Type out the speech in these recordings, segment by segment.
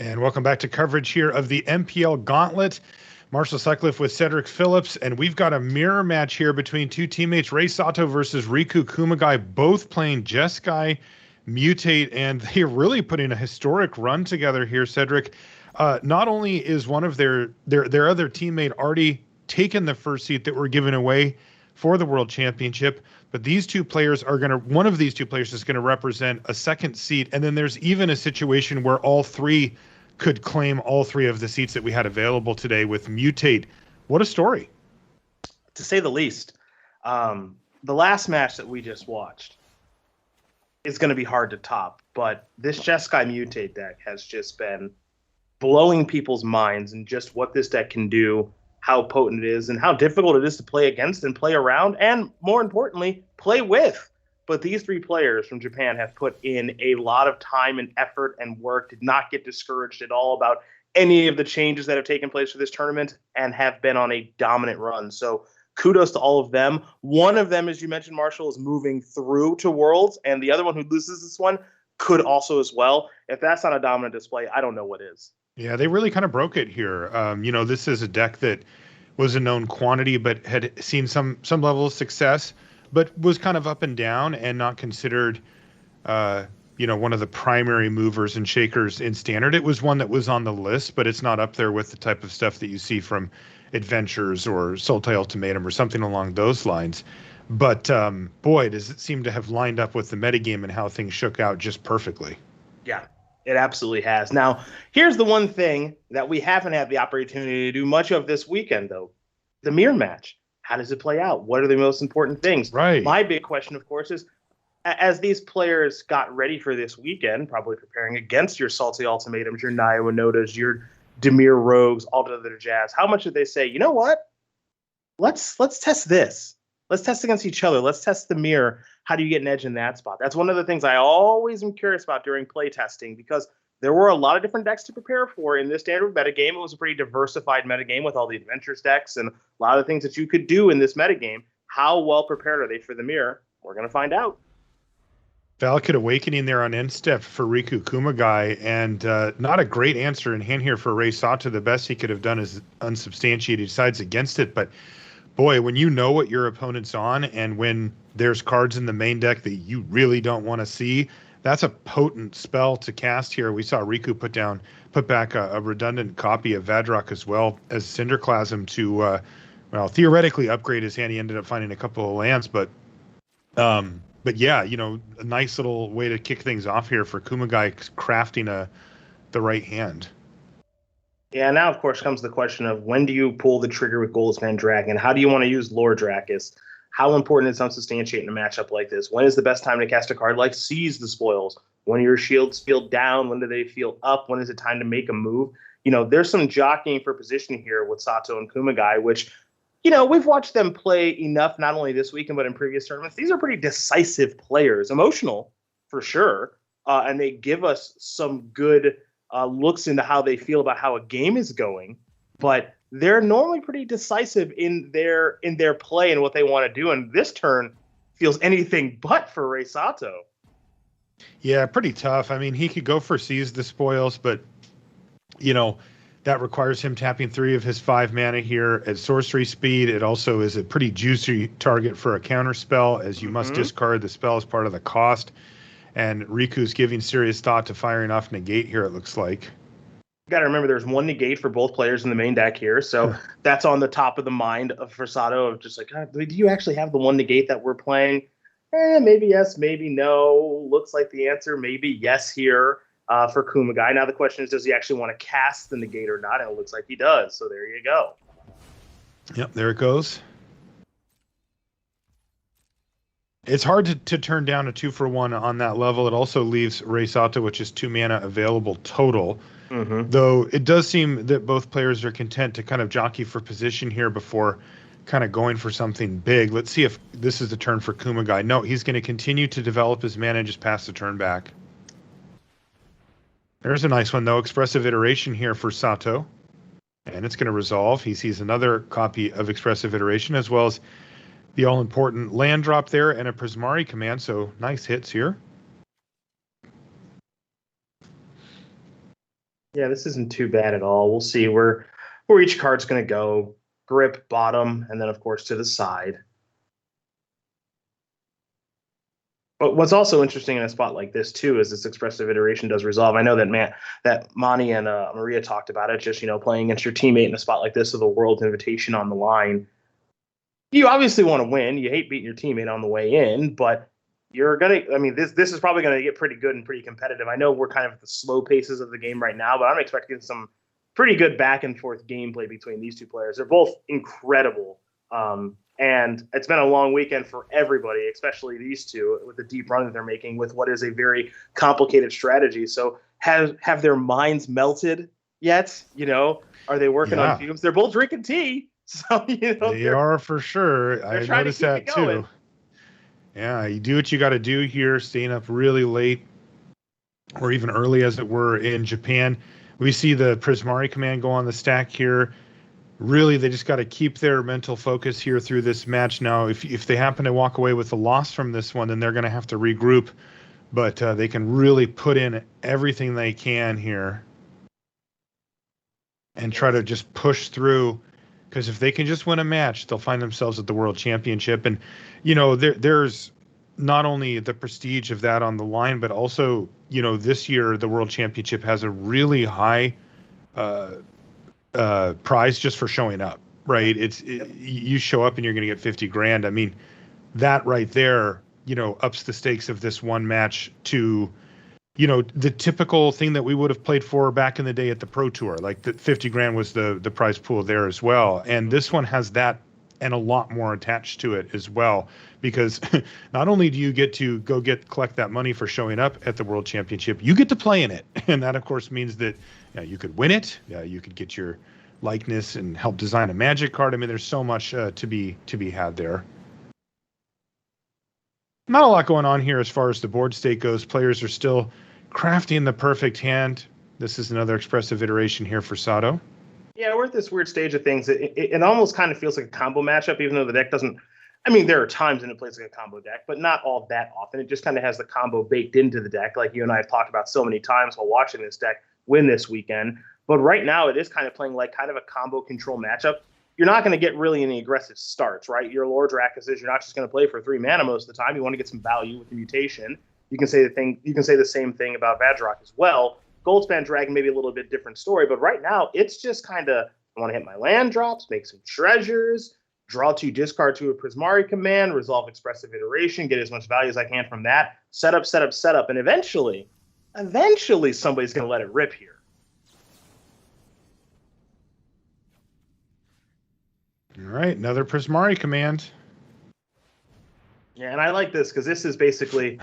And welcome back to coverage here of the MPL Gauntlet. Marshall Sutcliffe with Cedric Phillips, and we've got a mirror match here between two teammates, Rei Sato versus Riku Kumagai, both playing Jeskai, Mutate, and they're really putting a historic run together here, Cedric. Not only is one of their other teammate already taken the first seat that were given away for the World Championship, but one of these two players is going to represent a second seat, and then there's even a situation where all three could claim all three of the seats that we had available today with Mutate. What a story. To say the least. The last match that we just watched is going to be hard to top, but this Jeskai Mutate deck has just been blowing people's minds and just what this deck can do, how potent it is, and how difficult it is to play against and play around, and more importantly, play with. But these three players from Japan have put in a lot of time and effort and work, did not get discouraged at all about any of the changes that have taken place for this tournament, and have been on a dominant run. So kudos to all of them. One of them, as you mentioned, Marshall, is moving through to Worlds, and the other one who loses this one could also as well. If that's not a dominant display, I don't know what is. Yeah, they really kind of broke it here. This is a deck that was a known quantity, but had seen some level of success, but was kind of up and down and not considered, one of the primary movers and shakers in Standard. It was one that was on the list, but it's not up there with the type of stuff that you see from Adventures or Sultai Ultimatum or something along those lines. But boy, does it seem to have lined up with the metagame and how things shook out just perfectly. Yeah, it absolutely has. Now, here's the one thing that we haven't had the opportunity to do much of this weekend, though. The mirror match. How does it play out? What are the most important things? Right. My big question, of course, is as these players got ready for this weekend, probably preparing against your Salty Ultimatums, your Naiwa Nodas, your Demir Rogues, all the other jazz, how much did they say, you know what? Let's test this. Let's test against each other. Let's test the mirror. How do you get an edge in that spot? That's one of the things I always am curious about during play testing, because there were a lot of different decks to prepare for in this standard metagame. It was a pretty diversified metagame with all the adventures decks and a lot of the things that you could do in this metagame. How well prepared are they for the mirror? We're going to find out. Valakut Awakening there on end step for Riku Kumagai, and not a great answer in hand here for Rei Sato. The best he could have done is unsubstantiated sides against it, but boy, when you know what your opponent's on and when there's cards in the main deck that you really don't want to see, that's a potent spell to cast here. We saw Riku put back a redundant copy of Vadrock as well as Cinderclasm to, theoretically upgrade his hand. He ended up finding a couple of lands, but yeah, a nice little way to kick things off here for Kumagai crafting the right hand. Yeah, now, of course, comes the question of when do you pull the trigger with Goldspan Dragon? How do you want to use Lord Drakis? How important is unsubstantiating a matchup like this? When is the best time to cast a card like Seize the Spoils? When your shields feel down? When do they feel up? When is it time to make a move? There's some jockeying for position here with Sato and Kumagai, which, we've watched them play enough, not only this weekend, but in previous tournaments. These are pretty decisive players, emotional for sure. And they give us some good looks into how they feel about how a game is going, but they're normally pretty decisive in their play and what they want to do. And this turn feels anything but for Rei Sato. Yeah, pretty tough. I mean, he could go for Seize the Spoils, but that requires him tapping 3 of his 5 mana here at sorcery speed. It also is a pretty juicy target for a counter spell, as you must discard the spell as part of the cost. And Riku's giving serious thought to firing off Negate here, it looks like. You got to remember there's one Negate for both players in the main deck here. So that's on the top of the mind of Sato of just like, do you actually have the one Negate that we're playing? Maybe yes, maybe no. Looks like the answer maybe yes here for Kumagai. Now the question is, does he actually want to cast the Negate or not? And it looks like he does. So there you go. Yep, there it goes. It's hard to turn down a 2-for-1 on that level. It also leaves Rei Sato, which is 2 mana available total. Though it does seem that both players are content to kind of jockey for position here before kind of going for something big. Let's see if this is the turn for Kumagai. No, he's going to continue to develop his mana just past the turn back. There's a nice one, though. Expressive Iteration here for Sato. And it's going to resolve. He sees another copy of Expressive Iteration, as well as the all-important land drop there and a Prismari command, so nice hits here. Yeah, this isn't too bad at all. We'll see where each card's going to go. Grip, bottom, and then of course to the side. But what's also interesting in a spot like this too is this expressive iteration does resolve. I know that Mani and Maria talked about it. Just playing against your teammate in a spot like this with a world invitation on the line. You obviously want to win. You hate beating your teammate on the way in, but you're gonna. I mean, this is probably gonna get pretty good and pretty competitive. I know we're kind of at the slow paces of the game right now, but I'm expecting some pretty good back and forth gameplay between these two players. They're both incredible. And it's been a long weekend for everybody, especially these two, with the deep run that they're making with what is a very complicated strategy. So have their minds melted yet? Are they working on fumes? They're both drinking tea. So they are for sure. I noticed that too. Yeah, you do what you got to do here, staying up really late or even early, as it were, in Japan. We see the Prismari command go on the stack here. Really, they just got to keep their mental focus here through this match. Now, if they happen to walk away with a loss from this one, then they're going to have to regroup. But they can really put in everything they can here and try to just push through. Because if they can just win a match, they'll find themselves at the World Championship. And, there's not only the prestige of that on the line, but also, this year the World Championship has a really high prize just for showing up, right? You show up and you're going to get 50 grand. I mean, that right there, ups the stakes of this one match to, the typical thing that we would have played for back in the day at the Pro Tour. Like the 50 grand was the prize pool there as well. And this one has that and a lot more attached to it as well, because not only do you get to collect that money for showing up at the World Championship, you get to play in it. And that, of course, means that you could win it. You could get your likeness and help design a Magic card. I mean, there's so much to be had there. Not a lot going on here as far as the board state goes. Players are still crafting the perfect hand. This is another expressive iteration here for Sato. Yeah, we're at this weird stage of things. It almost kind of feels like a combo matchup, even though the deck doesn't. I mean, there are times when it plays like a combo deck, but not all that often. It just kind of has the combo baked into the deck, like you and I have talked about so many times while watching this deck win this weekend. But right now, it is kind of playing like kind of a combo control matchup. You're not going to get really any aggressive starts, right? Your Lord Rakkus is you're not just going to play for 3 mana most of the time. You want to get some value with the mutation. You can say the same thing about Vadrock as well. Goldspan Dragon, maybe a little bit different story, but right now it's just kind of, I want to hit my land drops, make some treasures, draw 2, discard 2 a Prismari command, resolve expressive iteration, get as much value as I can from that, set up, and eventually somebody's going to let it rip here. All right, another Prismari command. Yeah, and I like this because this is basically,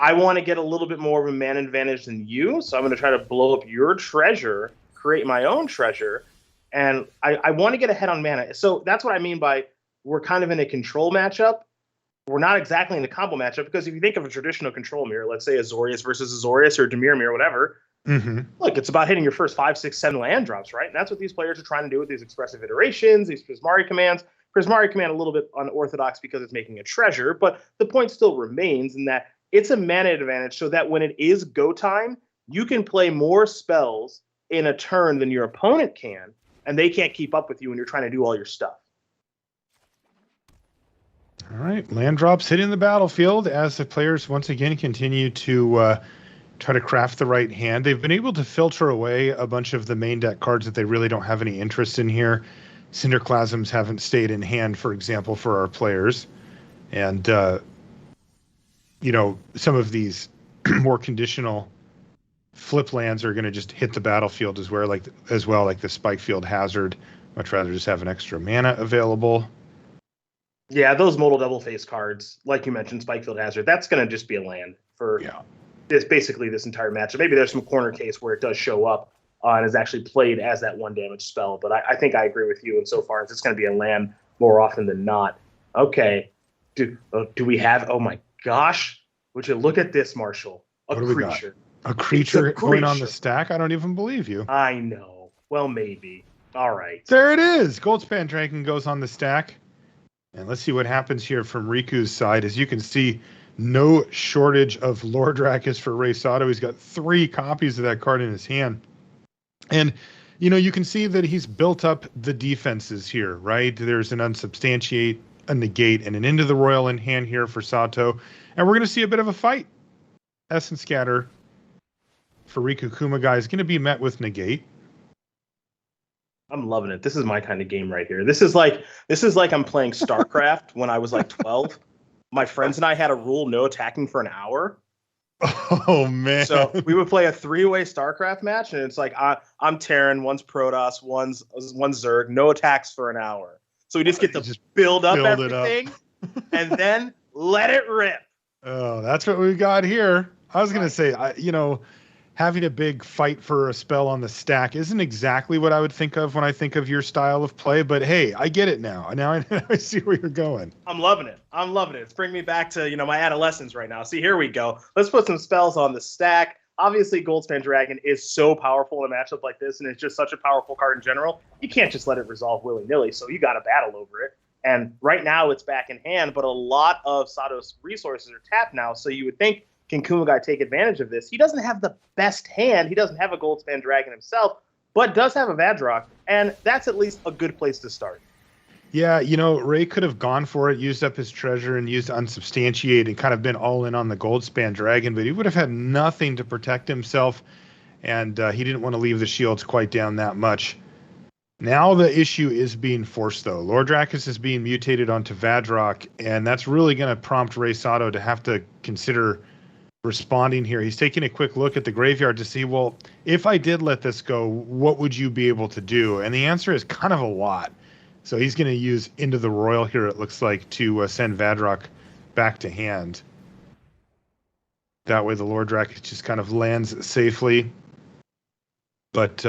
I want to get a little bit more of a mana advantage than you, so I'm going to try to blow up your treasure, create my own treasure, and I want to get ahead on mana. So that's what I mean by we're kind of in a control matchup. We're not exactly in a combo matchup, because if you think of a traditional control mirror, let's say Azorius versus Azorius or Dimir mirror, whatever, look, it's about hitting your first 5, 6, 7 land drops, right? And that's what these players are trying to do with these expressive iterations, these Prismari commands. Prismari command a little bit unorthodox because it's making a treasure, but the point still remains in that it's a mana advantage so that when it is go time, you can play more spells in a turn than your opponent can, and they can't keep up with you when you're trying to do all your stuff. All right, land drops hitting the battlefield as the players once again continue to try to craft the right hand. They've been able to filter away a bunch of the main deck cards that they really don't have any interest in here. Cinderclasms haven't stayed in hand, for example, for our players. And, some of these more conditional flip lands are going to just hit the battlefield as well, like the Spikefield Hazard. Much rather just have an extra mana available. Yeah, those modal double face cards, like you mentioned, Spikefield Hazard, that's going to just be a land for this entire matchup. Maybe there's some corner case where it does show up and is actually played as that 1 damage spell. But I think I agree with you insofar as it's going to be a land more often than not. Okay. Do we have, oh my gosh, would you look at this, Marshall? A creature. A creature going on the stack? I don't even believe you. I know. Well, maybe. All right. There it is. Goldspan Dragon goes on the stack. And let's see what happens here from Riku's side. As you can see, no shortage of Lord Rakkus for Rei Sato. He's got 3 copies of that card in his hand. And, you know, you can see that he's built up the defenses here, right? There's an unsubstantiate, a negate, and an into the royal in hand here for Sato. And we're going to see a bit of a fight. Essence Scatter for Riku Kumagai is going to be met with negate. I'm loving it. This is my kind of game right here. This is like I'm playing StarCraft when I was like 12. My friends and I had a rule: no attacking for an hour. Oh man! So we would play a 3-way StarCraft match, and it's like I'm Terran, one's Protoss, one's Zerg, no attacks for an hour. So we just get to build up everything, and then let it rip. Oh, that's what we've got here. I was going to say, you know, having a big fight for a spell on the stack isn't exactly what I would think of when I think of your style of play, but hey, I get it now. Now I see where you're going. I'm loving it. It's bringing me back to, you know, my adolescence right now. See, here we go. Let's put some spells on the stack. Obviously, Goldspan Dragon is so powerful in a matchup like this, and it's just such a powerful card in general. You can't just let it resolve willy-nilly, so you got to battle over it. And right now, it's back in hand, but a lot of Sato's resources are tapped now, so you would think, can Kumagai take advantage of this? He doesn't have the best hand. He doesn't have a Goldspan Dragon himself, but does have a Vadrock, and that's at least a good place to start. Yeah, you know, Rei could have gone for it, used up his treasure, and used Unsubstantiate and kind of been all in on the Goldspan Dragon, but he would have had nothing to protect himself, and he didn't want to leave the shields quite down that much. Now the issue is being forced, though. Lord Drakus is being mutated onto Vadrock, and that's really going to prompt Rei Sato to have to consider responding here. He's taking a quick look at the graveyard to see, well, if I did let this go, what would you be able to do? And the answer is kind of a lot. So he's going to use Into the Royal here, it looks like, to send Vadrock back to hand. That way the Lord Drakus just kind of lands safely. But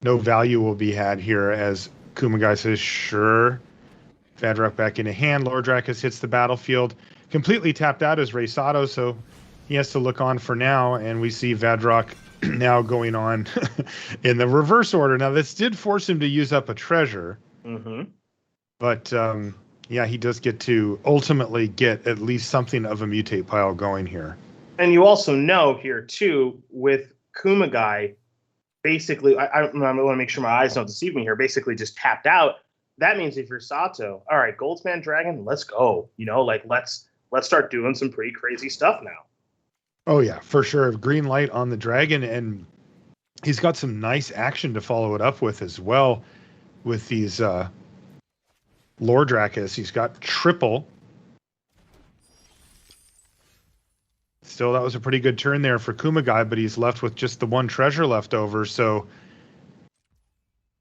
no value will be had here as Kumagai says, sure. Vadrock back into hand. Lord Drakus hits the battlefield. Completely tapped out as Rei Sato, so he has to look on for now, and we see Vadrock now going on in the reverse order. Now, this did force him to use up a treasure, but yeah, he does get to ultimately get at least something of a mutate pile going here. And you also know here, too, with Kumagai, basically, I want to make sure my eyes don't deceive me here, basically just tapped out. That means if you're Sato, all right, Goldspan Dragon, let's go. You know, like, let's start doing some pretty crazy stuff now. Oh, yeah, for sure. Green light on the dragon, and he's got some nice action to follow it up with as well with these Lord Drakus. He's got triple. Still, that was a pretty good turn there for Kumagai, but he's left with just the one treasure left over, so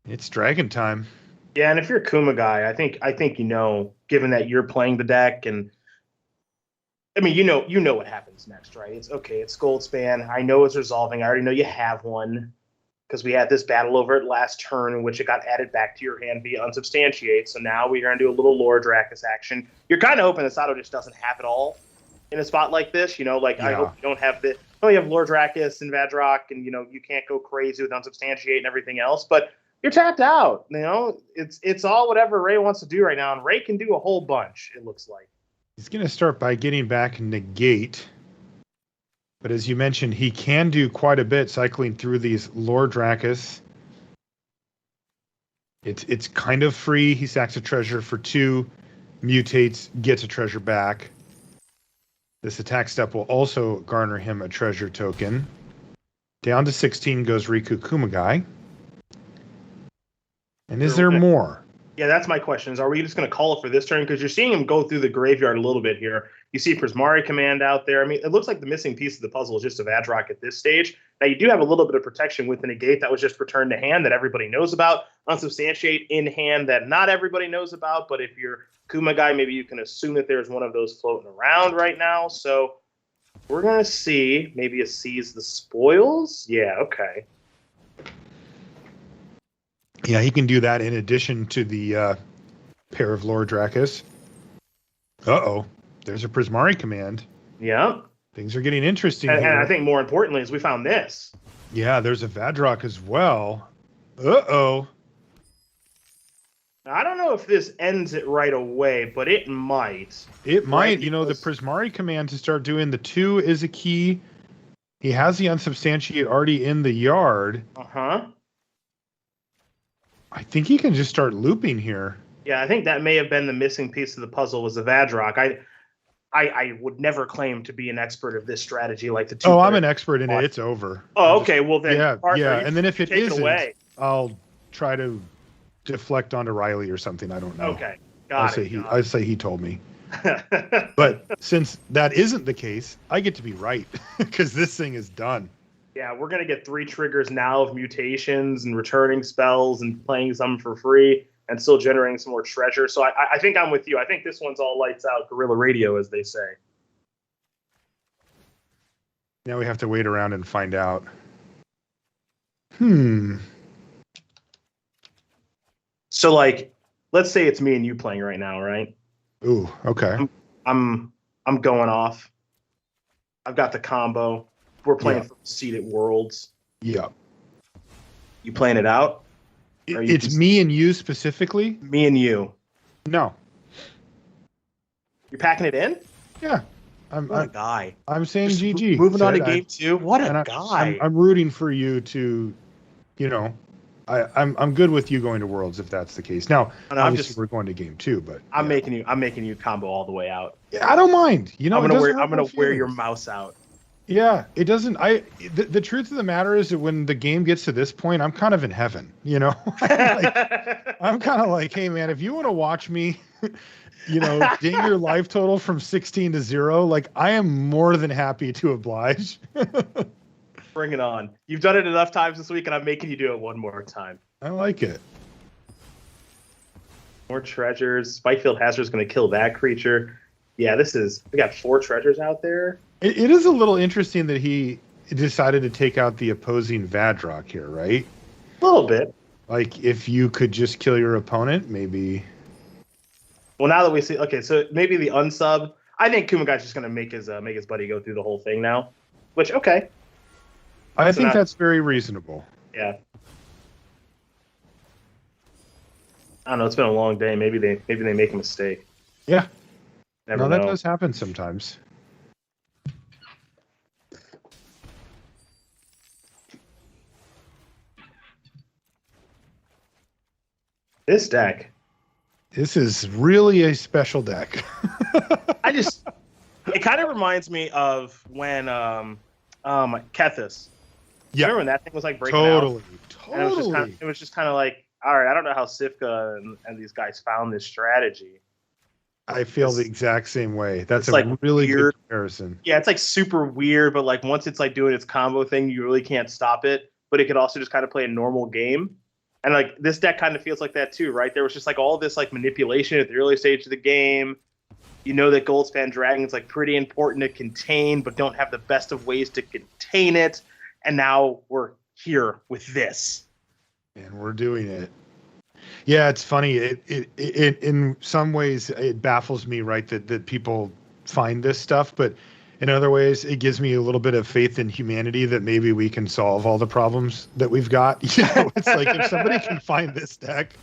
it's dragon time. Yeah, and if you're Kumagai, I think you know, given that you're playing the deck, and I mean, you know what happens next, right? It's okay, it's Goldspan. I know it's resolving. I already know you have one because we had this battle over it last turn in which it got added back to your hand via Unsubstantiate. So now we're going to do a little Lord Drakus action. You're kind of hoping that Sato just doesn't have it all in a spot like this, you know, like yeah. I hope you don't have you have Lord Drakus and Vadrock, and you know you can't go crazy with Unsubstantiate and everything else, but you're tapped out. You know, it's all whatever Rei wants to do right now, and Rei can do a whole bunch. It looks like he's going to start by getting back negate, but as you mentioned, he can do quite a bit cycling through these Lord Drakus. It's kind of free. He sacks a treasure for 2, mutates, gets a treasure back. This attack step will also garner him a treasure token. Down to 16 goes Riku Kumagai. And is there more? Yeah, that's my question. Is, are we just going to call it for this turn? Because you're seeing him go through the graveyard a little bit here. You see Prismari Command out there. I mean, it looks like the missing piece of the puzzle is just a Vadrock at this stage. Now, you do have a little bit of protection with the negate that was just returned to hand that everybody knows about. Unsubstantiate in hand that not everybody knows about. But if you're Kumagai, maybe you can assume that there's one of those floating around right now. So we're going to see maybe a Seize the Spoils. Yeah, okay. Yeah, he can do that in addition to the pair of Lord Drakus. Uh-oh. There's a Prismari Command. Yeah. Things are getting interesting here. And I think more importantly is we found this. Yeah, there's a Vadrock as well. Uh-oh. I don't know if this ends it right away, but it might. It might. You know, the Prismari Command to start doing the 2 is a key. He has the unsubstantiate already in the yard. Uh-huh. I think he can just start looping here. Yeah, I think that may have been the missing piece of the puzzle was the Vadrock. I would never claim to be an expert of this strategy like the two. Oh, I'm an expert in it. It's over. Oh, okay. Well then, yeah, Arthur, and then if it isn't, away. I'll try to deflect onto Riley or something. I don't know. Okay, got it. I say he told me. But since that isn't the case, I get to be right because this thing is done. Yeah, we're gonna get 3 triggers now of mutations and returning spells and playing some for free and still generating some more treasure. So I think I'm with you. I think this one's all lights out, guerrilla radio, as they say. Now we have to wait around and find out. So, like, let's say it's me and you playing right now, right? Ooh, okay. I'm going off. I've got the combo. We're playing for seeded worlds. Yeah. You playing it out? It's me and you specifically? Me and you. No. You're packing it in? Yeah. What a guy. I'm saying GG. Moving on to game 2. What a guy. I'm rooting for you to, you know, I'm good with you going to Worlds if that's the case. Now, obviously we're going to game 2, but I'm making you combo all the way out. Yeah, I don't mind. You know, I'm gonna wear your mouse out. Yeah, it doesn't. The truth of the matter is that when the game gets to this point, I'm kind of in heaven. You know, I'm kind of like, hey man, if you want to watch me, you know, ding your life total from 16 to 0, like I am more than happy to oblige. Bring it on. You've done it enough times this week, and I'm making you do it one more time. I like it. More treasures. Spikefield Hazard is going to kill that creature. Yeah, we got 4 treasures out there. It is a little interesting that he decided to take out the opposing Vadrock here, right? A little bit. Like, if you could just kill your opponent, maybe. Well, now that we see, okay, so maybe the unsub. I think Kumagai's just going to make his buddy go through the whole thing now. Which, okay. I think that's very reasonable. Yeah. I don't know. It's been a long day. Maybe they make a mistake. Yeah. Never know. That does happen sometimes. This deck. This is really a special deck. It kind of reminds me of when Kethis. Yeah. Remember when that thing was like breaking out? Totally. And it was just kind of like, all right, I don't know how Sivka and these guys found this strategy. I feel the exact same way. That's a like really weird good comparison. Yeah, it's like super weird, but like once it's like doing its combo thing, you really can't stop it. But it could also just kind of play a normal game. And like this deck kind of feels like that too, right? There was just like all this like manipulation at the early stage of the game. You know that Goldspan Dragon's like pretty important to contain, but don't have the best of ways to contain it. And now we're here with this. And we're doing it. Yeah, it's funny. It in some ways it baffles me, right, that people find this stuff, but in other ways it gives me a little bit of faith in humanity that maybe we can solve all the problems that we've got. You know, it's like if somebody can find this deck,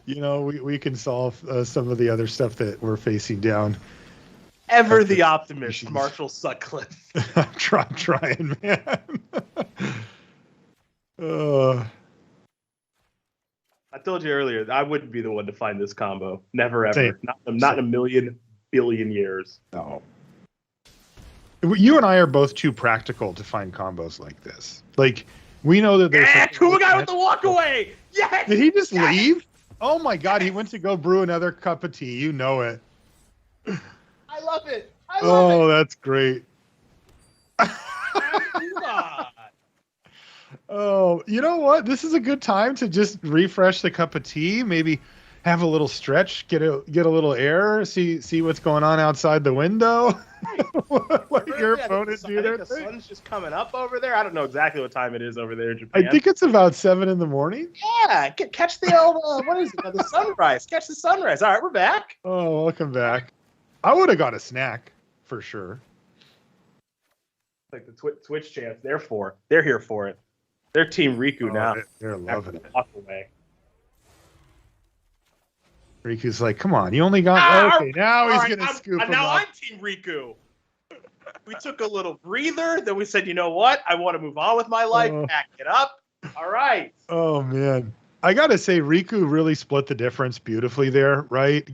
you know, we can solve some of the other stuff that we're facing down. Ever the optimist, Marshall Sutcliffe. I'm trying, man. I told you earlier, I wouldn't be the one to find this combo. Never, ever. Not in a million billion years. No. You and I are both too practical to find combos like this. Like, we know that there's... Yeah, Kumagai with the walk away! Yes! Did he just leave? Oh my god, he went to go brew another cup of tea. You know it. I love it. I love it. Oh, that's great. Oh, you know what? This is a good time to just refresh the cup of tea. Maybe have a little stretch, get a little air, see what's going on outside the window. Let your opponent do their thing. The sun's just coming up over there. I don't know exactly what time it is over there in Japan. I think it's about 7 in the morning. Yeah, catch the old what is it? The sunrise. Catch the sunrise. All right, we're back. Oh, welcome back. I would have got a snack for sure. Like the Twitch chants, they're here for it. They're Team Riku now. They're loving it. Walk away. Riku's like, come on, you only got... Okay, now he's going to scoop him now up. I'm Team Riku. We took a little breather. Then we said, you know what? I want to move on with my life. Pack it up. All right. Oh, man. I got to say, Riku really split the difference beautifully there, right?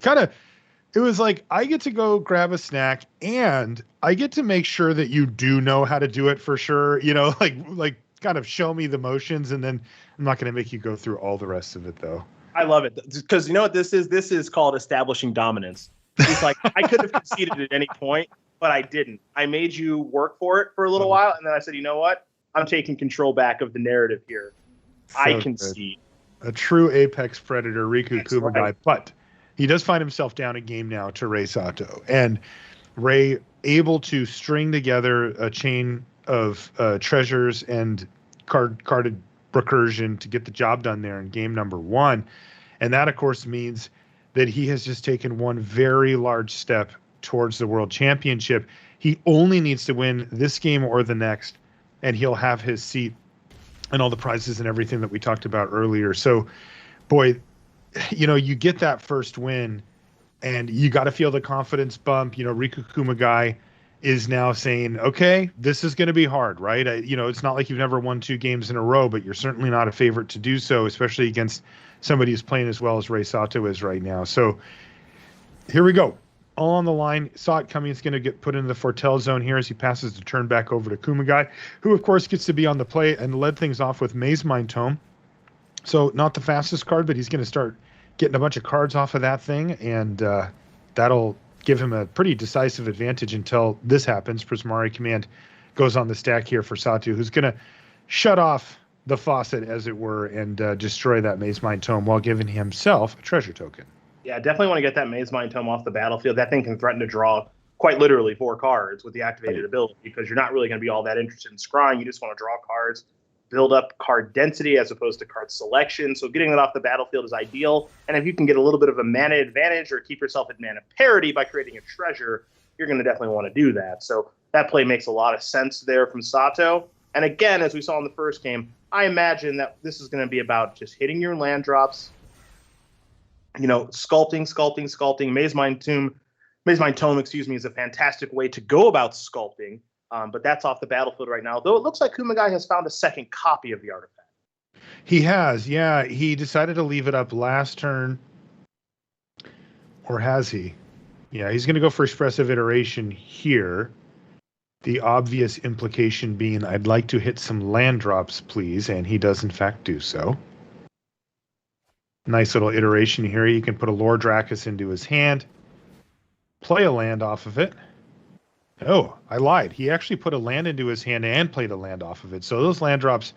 It was like, I get to go grab a snack and I get to make sure that you do know how to do it for sure. Like kind of show me the motions, and then I'm not going to make you go through all the rest of it, though. I love it because you know what this is? This is called establishing dominance. It's like I could have conceded at any point, but I didn't. I made you work for it for a little while, and then I said, you know what? I'm taking control back of the narrative here. So I concede. A true apex predator, Riku Kumagai, but he does find himself down a game now to Rei Sato, and Rei able to string together a chain of treasures and carded recursion to get the job done there in game number 1. And that, of course, means that he has just taken one very large step towards the world championship. He only needs to win this game or the next, and he'll have his seat and all the prizes and everything that we talked about earlier. So, boy, you get that first win, and you got to feel the confidence bump. Riku Kumagai is now saying, okay, this is going to be hard, right? It's not like you've never won 2 games in a row, but you're certainly not a favorite to do so, especially against somebody who's playing as well as Rei Sato is right now. So here we go. All on the line. Saw it coming. It's going to get put into the Fortel zone here as he passes the turn back over to Kumagai, who, of course, gets to be on the play and led things off with Maze Mind Tome. So not the fastest card, but he's going to start getting a bunch of cards off of that thing, and that'll give him a pretty decisive advantage until this happens. Prismari Command goes on the stack here for Sato, who's going to shut off the faucet, as it were, and destroy that Maze Mind Tome while giving himself a treasure token. Yeah, definitely want to get that Maze Mind Tome off the battlefield. That thing can threaten to draw quite literally 4 cards with the activated ability, because you're not really going to be all that interested in scrying. You just want to draw cards, build up card density as opposed to card selection. So getting that off the battlefield is ideal. And if you can get a little bit of a mana advantage or keep yourself at mana parity by creating a treasure, you're going to definitely want to do that. So that play makes a lot of sense there from Sato. And again, as we saw in the first game, I imagine that this is going to be about just hitting your land drops, sculpting. Maze Mind Tome, is a fantastic way to go about sculpting. But that's off the battlefield right now, though it looks like Kumagai has found a second copy of the artifact. He has, yeah. He decided to leave it up last turn. Or has he? Yeah, he's going to go for expressive iteration here. The obvious implication being, I'd like to hit some land drops, please. And he does, in fact, do so. Nice little iteration here. You can put a Lord Dracus into his hand. Play a land off of it. Oh, I lied. He actually put a land into his hand and played a land off of it. So those land drops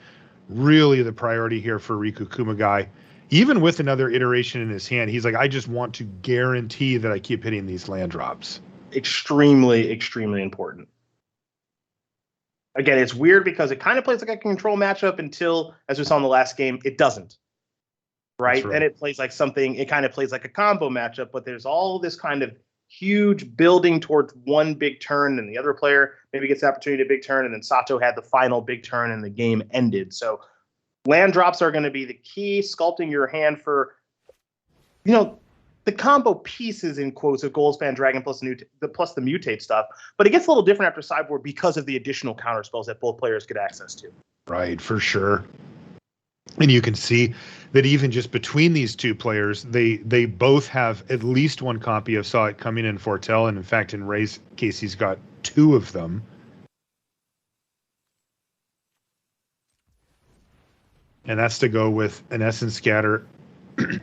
really the priority here for Riku Kumagai. Even with another iteration in his hand, he's like, I just want to guarantee that I keep hitting these land drops. Extremely, extremely important. Again, it's weird because it kind of plays like a control matchup until, as we saw in the last game, it doesn't. Right? Then it plays like something, it kind of plays like a combo matchup, but there's all this kind of huge building towards one big turn, and the other player maybe gets the opportunity to big turn, and then Sato had the final big turn and the game ended. So land drops are going to be the key, sculpting your hand for, the combo pieces, in quotes, of Goldspan Dragon plus the mutate stuff. But it gets a little different after sideboard because of the additional counter spells that both players get access to. Right, for sure. And you can see that even just between these two players, they both have at least one copy of Saw It Coming in Fortel. And in fact, in Rei's case, he's got 2 of them. And that's to go with an Essence Scatter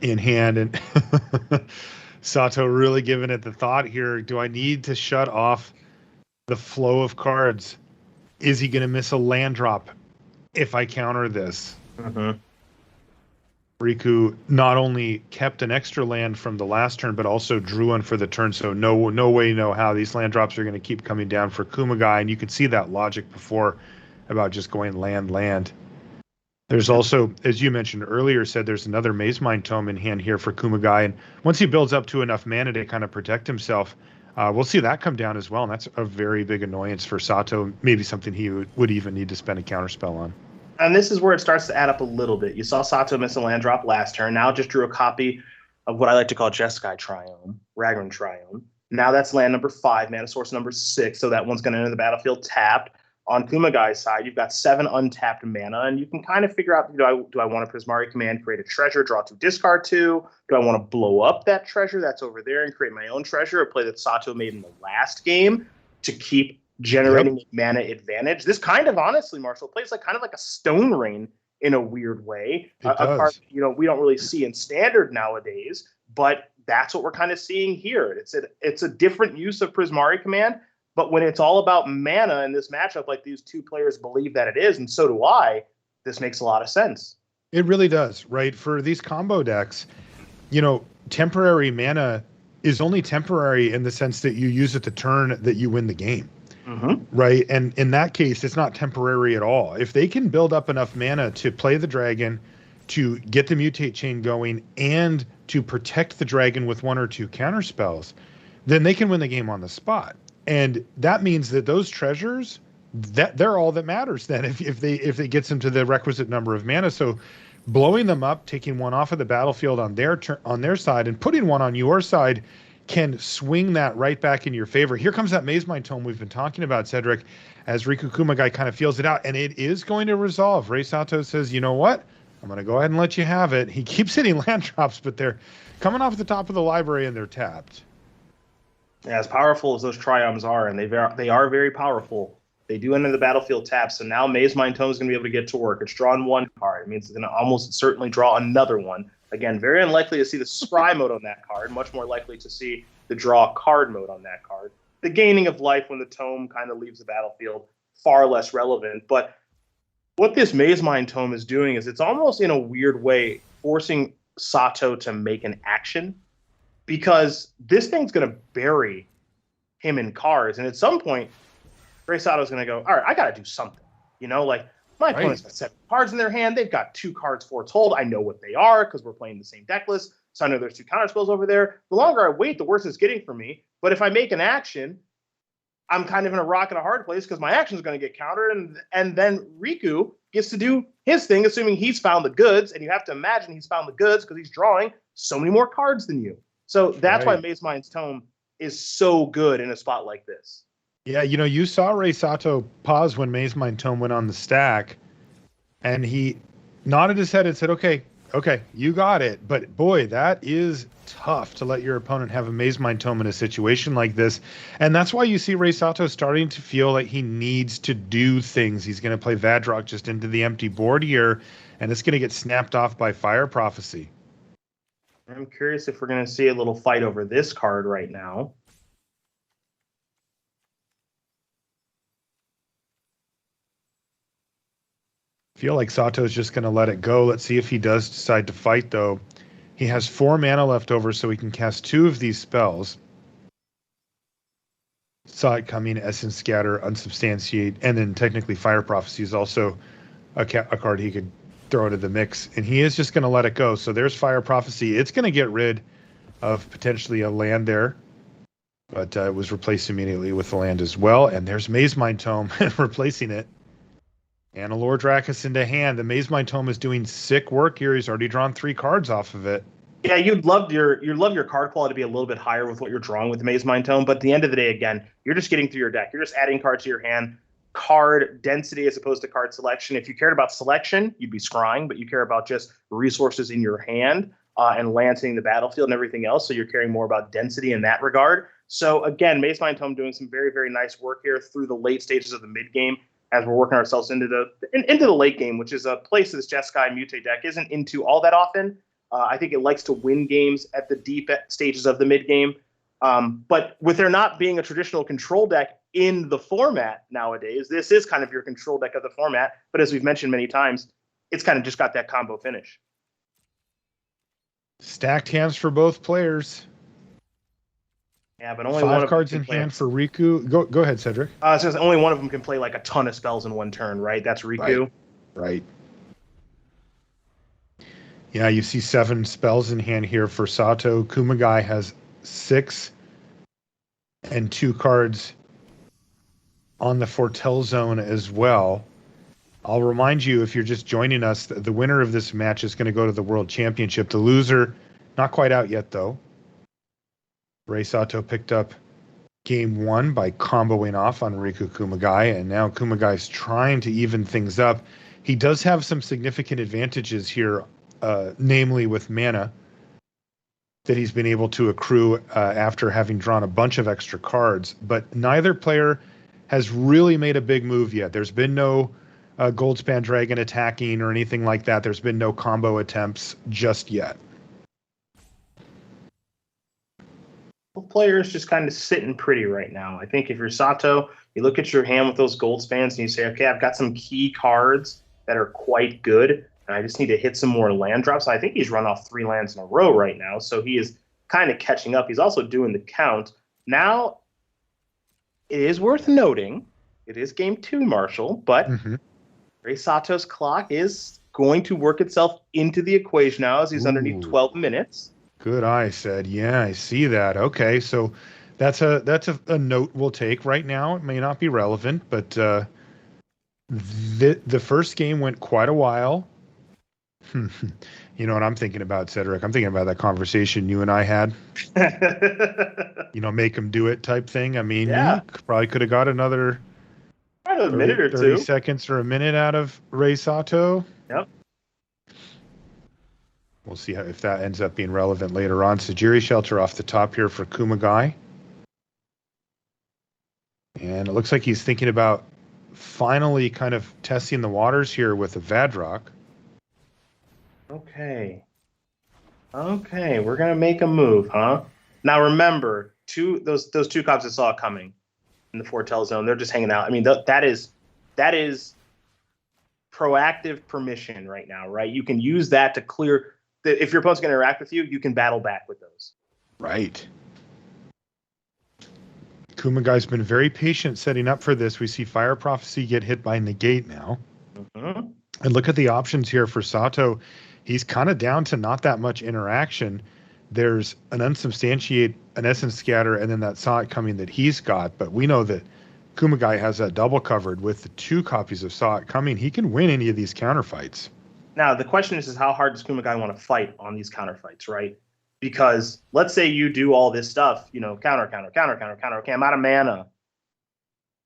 in hand. And Sato really giving it the thought here. Do I need to shut off the flow of cards? Is he going to miss a land drop if I counter this? Mm-hmm. Riku not only kept an extra land from the last turn, but also drew one for the turn. So no way, no how. These land drops are going to keep coming down for Kumagai. And you can see that logic before about just going land. There's also, as you mentioned earlier, said there's another Maze Mind Tome in hand here for Kumagai. And once he builds up to enough mana to kind of protect himself, we'll see that come down as well. And that's a very big annoyance for Sato. Maybe something he would even need to spend a counterspell on. And this is where it starts to add up a little bit. You saw Sato miss a land drop last turn. Now just drew a copy of what I like to call Jeskai Triome, Ragran Triome. Now that's land number 5, mana source number 6. So that one's going to enter the battlefield tapped. On Kumagai's side, you've got 7 untapped mana, and you can kind of figure out, do I want to Prismari Command, create a treasure, draw 2, discard 2? Do I want to blow up that treasure that's over there and create my own treasure, a play that Sato made in the last game to keep generating mana advantage? This kind of, honestly, Marshall, plays kind of like a Stone Rain in a weird way. It does. Card, we don't really see in Standard nowadays, but that's what we're kind of seeing here. It's a different use of Prismari Command, but when it's all about mana in this matchup, like these two players believe that it is, and so do I, this makes a lot of sense. It really does, right? For these combo decks, temporary mana is only temporary in the sense that you use it the turn that you win the game, right? And in that case, it's not temporary at all. If they can build up enough mana to play the dragon, to get the mutate chain going, and to protect the dragon with 1 or 2 counter spells, then they can win the game on the spot. And that means that those treasures, that they're all that matters then if they get them to the requisite number of mana. So blowing them up, taking 1 off of the battlefield on their side and putting 1 on your side can swing that right back in your favor. Here comes that Mazemind Tome we've been talking about, Cedric, as Riku Kumagai kind of feels it out, and it is going to resolve. Rei Sato says, you know what? I'm going to go ahead and let you have it. He keeps hitting land drops, but they're coming off the top of the library and they're tapped. As powerful as those Triomes are, and they are very powerful, they do enter the battlefield tapped. So now Mazemind Tome is going to be able to get to work. It's drawn 1 card. It means it's going to almost certainly draw another one. Again, very unlikely to see the scry mode on that card. Much more likely to see the draw card mode on that card. The gaining of life when the Tome kind of leaves the battlefield, far less relevant. But what this Mazemind Tome is doing is it's almost in a weird way forcing Sato to make an action, because this thing's going to bury him in cards. And at some point, Rei Sato's going to go, all right, I got to do something. My opponent's got 7 cards in their hand. They've got 2 cards foretold. I know what they are because we're playing the same deck list. So I know there's 2 counter spells over there. The longer I wait, the worse it's getting for me. But if I make an action, I'm kind of in a rock and a hard place because my action is going to get countered. And then Riku gets to do his thing, assuming he's found the goods. And you have to imagine he's found the goods because he's drawing so many more cards than you. So that's why Mazemind's Tome is so good in a spot like this. Yeah, you saw Rei Sato pause when Mazemind Tome went on the stack, and he nodded his head and said, okay, you got it. But boy, that is tough to let your opponent have a Mazemind Tome in a situation like this. And that's why you see Rei Sato starting to feel like he needs to do things. He's going to play Vadrock just into the empty board here, and it's going to get snapped off by Fire Prophecy. I'm curious if we're going to see a little fight over this card right now. I feel like Sato's just going to let it go. Let's see if he does decide to fight, though. He has 4 mana left over, so he can cast 2 of these spells. Saw it coming, Essence Scatter, Unsubstantiate, and then technically Fire Prophecy is also a card he could throw into the mix, and he is just going to let it go. So there's Fire Prophecy. It's going to get rid of potentially a land there, but it was replaced immediately with the land as well. And there's Mazemind Tome replacing it. And a Lord Drakus into hand. The Mazemind Tome is doing sick work here. He's already drawn 3 cards off of it. Yeah, you'd love your card quality to be a little bit higher with what you're drawing with the Mazemind Tome, but at the end of the day, again, you're just getting through your deck. You're just adding cards to your hand. Card density as opposed to card selection. If you cared about selection, you'd be scrying, but you care about just resources in your hand and lancing the battlefield and everything else. So you're caring more about density in that regard. So again, Mazemind Tome doing some very, very nice work here through the late stages of the mid game as we're working ourselves into the late game, which is a place that this Jeskai Mutate deck isn't into all that often. I think it likes to win games at the deep stages of the mid game. But with there not being a traditional control deck in the format nowadays, this is kind of your control deck of the format. But as we've mentioned many times, it's kind of just got that combo finish. Stacked hands for both players. Yeah, but only 5 cards in hand for Riku. Go ahead, Cedric. So only one of them can play like a ton of spells in one turn, right? That's Riku. Right. Yeah, you see 7 spells in hand here for Sato. Kumagai has 6 and 2 cards on the Foretell Zone as well. I'll remind you, if you're just joining us, the winner of this match is going to go to the World Championship. The loser, not quite out yet, though. Rei Sato picked up game 1 by comboing off on Riku Kumagai, and now Kumagai's trying to even things up. He does have some significant advantages here, namely with mana that he's been able to accrue after having drawn a bunch of extra cards, but neither player has really made a big move yet. There's been no Goldspan Dragon attacking or anything like that. There's been no combo attempts just yet. Players just kind of sitting pretty right now. I think if you're Sato, you look at your hand with those gold spans and you say, okay, I've got some key cards that are quite good, and I just need to hit some more land drops. I think he's run off 3 lands in a row right now, so he is kind of catching up. He's also doing the count. Now, it is worth noting, it is game 2, Marshall, but Rei Sato's clock is going to work itself into the equation now as he's underneath 12 minutes. Good eye, said. Yeah, I see that. Okay, so that's a note we'll take right now. It may not be relevant, but the first game went quite a while. You know what I'm thinking about, Cedric? I'm thinking about that conversation you and I had. Make him do it type thing. I mean, yeah. You probably could have got another minute or 30 2. seconds or a minute out of Rei Sato. Yep. We'll see if that ends up being relevant later on. Sajiri Shelter off the top here for Kumagai. And it looks like he's thinking about finally kind of testing the waters here with a Vadrock. Okay, we're going to make a move, huh? Now remember, those 2 cops that saw it coming in the foretell zone, they're just hanging out. I mean, that is proactive permission right now, right? You can use that to clear. If your opponent's going to interact with you, you can battle back with those. Right. Kumagai's been very patient setting up for this. We see Fire Prophecy get hit by Negate now. And look at the options here for Sato. He's kind of down to not that much interaction. There's an Unsubstantiate, an Essence Scatter, and then that Saw It coming that he's got. But we know that Kumagai has that double covered with the 2 copies of Saw It coming. He can win any of these counterfights. Now, the question is how hard does Kumagai want to fight on these counterfights, right? Because let's say you do all this stuff, counter. Okay, I'm out of mana.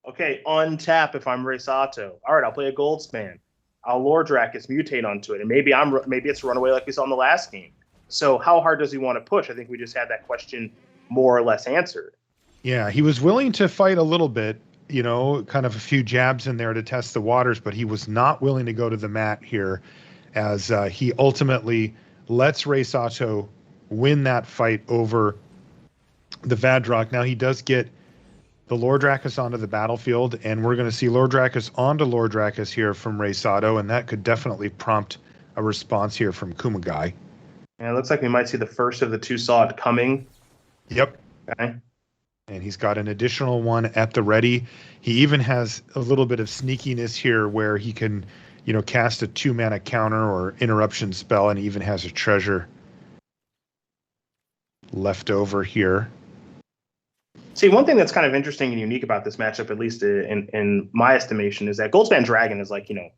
Okay, untap if I'm Rei Sato. All right, I'll play a Goldspan. I'll Lordrakis mutate onto it, and maybe it's a runaway like we saw in the last game. So how hard does he want to push? I think we just had that question more or less answered. Yeah, he was willing to fight a little bit, kind of a few jabs in there to test the waters, but he was not willing to go to the mat here as he ultimately lets Rei Sato win that fight over the Vadrock. Now he does get the Lordrakis onto the battlefield, and we're going to see Lordrakis onto Lordrakis here from Rei Sato, and that could definitely prompt a response here from Kumagai. Yeah, it looks like we might see the first of the 2 Saw It coming. Yep. Okay. And he's got an additional one at the ready. He even has a little bit of sneakiness here where he can, cast a 2-mana counter or interruption spell, and he even has a treasure left over here. See, one thing that's kind of interesting and unique about this matchup, at least in my estimation, is that Goldspan Dragon is like, an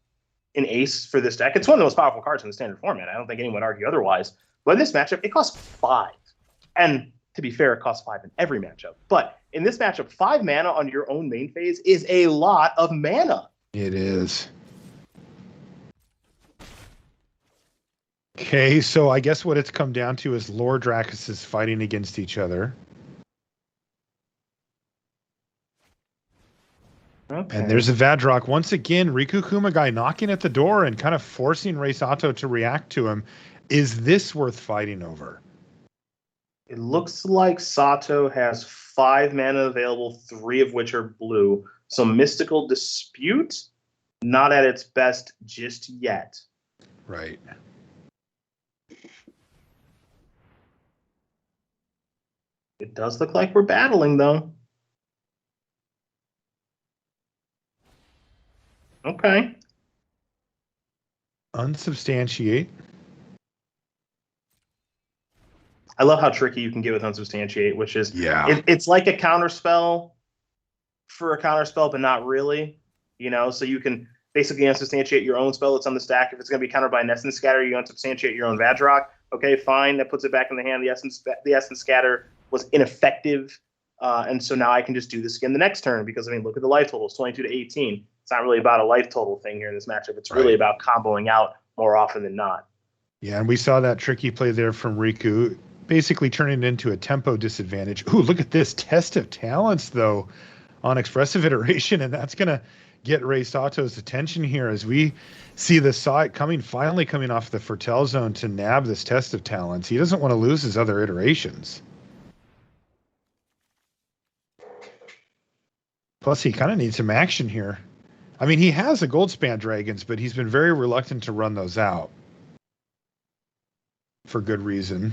ace for this deck. It's one of the most powerful cards in the standard format. I don't think anyone would argue otherwise. But in this matchup, it costs 5. And to be fair, it costs 5 in every matchup. But in this matchup, 5 mana on your own main phase is a lot of mana. It is. Okay, so I guess what it's come down to is Lordrakis is fighting against each other. Okay. And there's a Vadrock. Once again, Riku Kumagai knocking at the door and kind of forcing Rei Sato to react to him. Is this worth fighting over? It looks like Sato has 5 mana available, 3 of which are blue. So Mystical Dispute, not at its best just yet. Right. It does look like we're battling, though. Okay. Unsubstantiate. I love how tricky you can get with Unsubstantiate, which is it's like a counterspell for a counterspell, but not really. So you can basically unsubstantiate your own spell that's on the stack. If it's going to be countered by an Essence Scatter, you unsubstantiate your own Vadrock. Okay, fine. That puts it back in the hand. The Essence Scatter was ineffective. And so now I can just do this again the next turn because, I mean, look at the life totals, 22 to 18. It's not really about a life total thing here in this matchup. It's really about comboing out more often than not. Yeah, and we saw that tricky play there from Riku, basically turning it into a tempo disadvantage. Ooh, look at this. Test of Talents, though, on Expressive Iteration, and that's going to get Rei Sato's attention here as we see the side finally coming off the Fertel Zone to nab this Test of Talents. He doesn't want to lose his other iterations. Plus, he kind of needs some action here. I mean, he has the Goldspan Dragons, but he's been very reluctant to run those out. For good reason.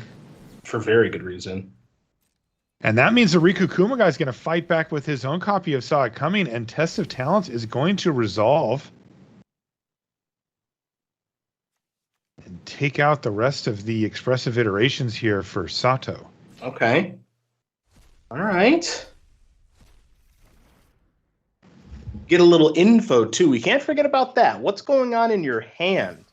For very good reason. And that means the Riku Kumagai is going to fight back with his own copy of Saw It Coming, and Test of Talents is going to resolve and take out the rest of the expressive iterations here for Sato. Okay. All right. Get a little info, too. We can't forget about that. What's going on in your hand?